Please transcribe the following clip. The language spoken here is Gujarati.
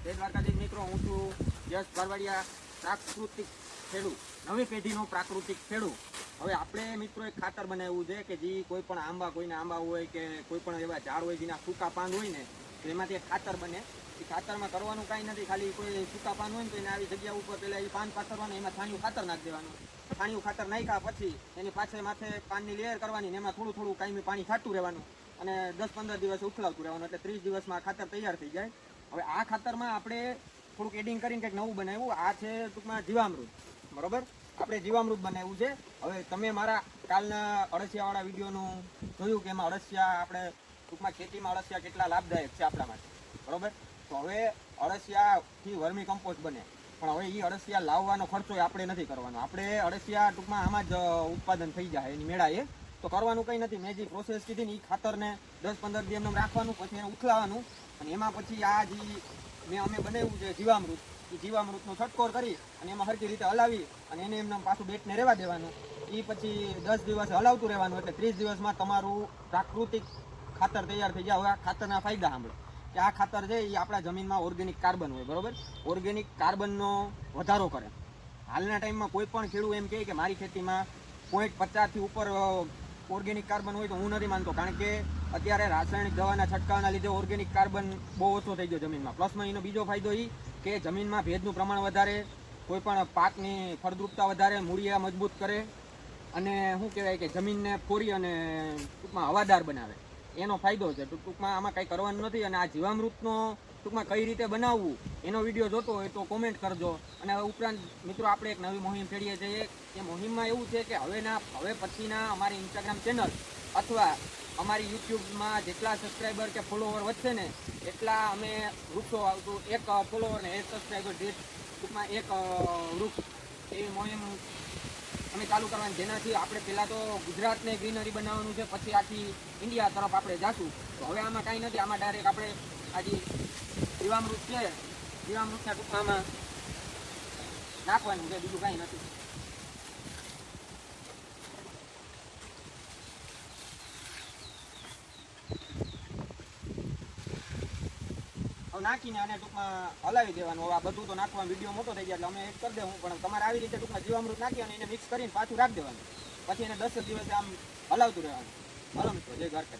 જય દ્વારકાધીશ મિત્રો, હું છું યશ બારવાડિયા, પ્રાકૃતિક ખેડૂત, નવી પેઢીનો પ્રાકૃતિક ખેડૂત. હવે આપણે મિત્રો એક ખાતર બનાવ્યું છે કે જે કોઈ પણ આંબા, કોઈના આંબા હોય કે કોઈ પણ એવા ઝાડ હોય જેના સૂકા પાન હોય ને, તો એમાંથી એક ખાતર બને. એ ખાતરમાં કરવાનું કાંઈ નથી, ખાલી કોઈ સૂકા પાન હોય ને તો એને આવી જગ્યા ઉપર પહેલાં એ પાન પાથરવાનું, એમાં છાણિયું ખાતર નાખી દેવાનું. છાણિયું ખાતર નાખ્યા પછી એની પાછળ માથે પાનની લેયર કરવાની ને એમાં થોડું થોડું કાયમી પાણી છાંટતું રહેવાનું અને 10-15 દિવસ ઉખલાવતું રહેવાનું, એટલે 30 દિવસમાં ખાતર તૈયાર થઈ જાય. હવે આ ખાતરમાં આપણે થોડુંક એડિંગ કરીને કંઈક નવું બનાવ્યું. આ છે ટૂંકમાં જીવામૃત, બરોબર? આપણે જીવામૃત બનાવ્યું છે. હવે તમે મારા કાલના અળસિયાવાળા વિડીયોનું જોયું કે એમાં અળસિયા, આપણે ટૂંકમાં ખેતીમાં અળસિયા કેટલા લાભદાયક છે આપણા માટે, બરોબર? તો હવે અળસિયાથી વર્મી કમ્પોસ્ટ બને, પણ હવે એ અળસિયા લાવવાનો ખર્ચો આપણે નથી કરવાનો. આપણે અળસિયા ટૂંકમાં આમાં જ ઉત્પાદન થઈ જાય એની મેળાએ, તો કરવાનું કંઈ નથી. મેં જે પ્રોસેસ કીધી ને એ ખાતરને 10-15 દિવસ રાખવાનું, પછી એને ઉખલાવાનું અને એમાં પછી આ જે અમે બનાવ્યું છે જીવામૃત, એ જીવામૃતનો છટકોર કરી અને એમાં સરખી રીતે હલાવી અને એને એમને પાછું બેટને રહેવા દેવાનું. એ પછી 10 દિવસ હલાવતું રહેવાનું, એટલે 30 દિવસમાં તમારું પ્રાકૃતિક ખાતર તૈયાર થઈ જાય. હવે આ ખાતરના ફાયદા સાંભળો કે આ ખાતર છે એ આપણા જમીનમાં ઓર્ગેનિક કાર્બન હોય, બરોબર? ઓર્ગેનિક કાર્બનનો વધારો કરે. હાલના ટાઈમમાં કોઈ પણ ખેડૂત એમ કહે કે મારી ખેતીમાં 0.50 થી ઉપર ઓર્ગેનિક કાર્બન હોય તો હું નથી માનતો, કારણ કે અત્યારે રાસાયણિક દવાના છંટકાવના લીધે ઓર્ગેનિક કાર્બન બહુ ઓછો થઈ ગયો જમીનમાં. પ્લસમાં એનો બીજો ફાયદો એ કે જમીનમાં ભેજનું પ્રમાણ વધારે, કોઈ પણ પાકની ફળદ્રુપતા વધારે, મૂળિયા મજબૂત કરે અને શું કહેવાય કે જમીનને ફોરી અને ટૂંકમાં હવાદાર બનાવે, એનો ફાયદો છે. ટૂંકમાં આમાં કંઈ કરવાનું નથી. અને આ જીવામૃતનો ટૂંકમાં કઈ રીતે બનાવવું એનો વિડીયો જોતો હોય તો કોમેન્ટ કરજો. અને હવે ઉપરાંત મિત્રો આપણે એક નવી મુહિમ છેડીએ છીએ. એ મુહિમમાં એવું છે કે હવે પછીના અમારી ઇન્સ્ટાગ્રામ ચેનલ અથવા અમારી યુટ્યુબમાં જેટલા સબસ્ક્રાઈબર કે ફોલોવર વધશે ને એટલા અમે વૃક્ષો આવતું, એક ફોલોવર ને 1 સબસ્ક્રાઈબર દીઠ ટૂંકમાં 1 વૃક્ષ, એવી મુહિમ અમે ચાલુ કરવાની, જેનાથી આપણે પહેલાં તો ગુજરાતને ગ્રીનરી બનાવવાનું છે, પછી આખી ઇન્ડિયા તરફ આપણે જાશું. તો હવે આમાં કાંઈ નથી, આમાં ડાયરેક્ટ આપણે આ જે જીવામૃત છે, જીવામૃતના ટૂંકમાં નાખવાનું છે, બીજું કાંઈ નથી. નાખીને અને ટૂંકમાં હલાવી દેવાનું. હવે આ બધું તો નાખવાનું, વિડીયો મોટો થઈ ગયા એટલે અમે એક કરી દઉં, પણ તમારે આવી રીતે ટૂંકમાં જીવામૃત નાખી અને એને મિક્સ કરીને પાછું રાખી દેવાનું, પછી એને 10 દિવસ આમ હલાવતું રહેવાનું. હાલો મિત્રો, જય દ્વારકાધીશ.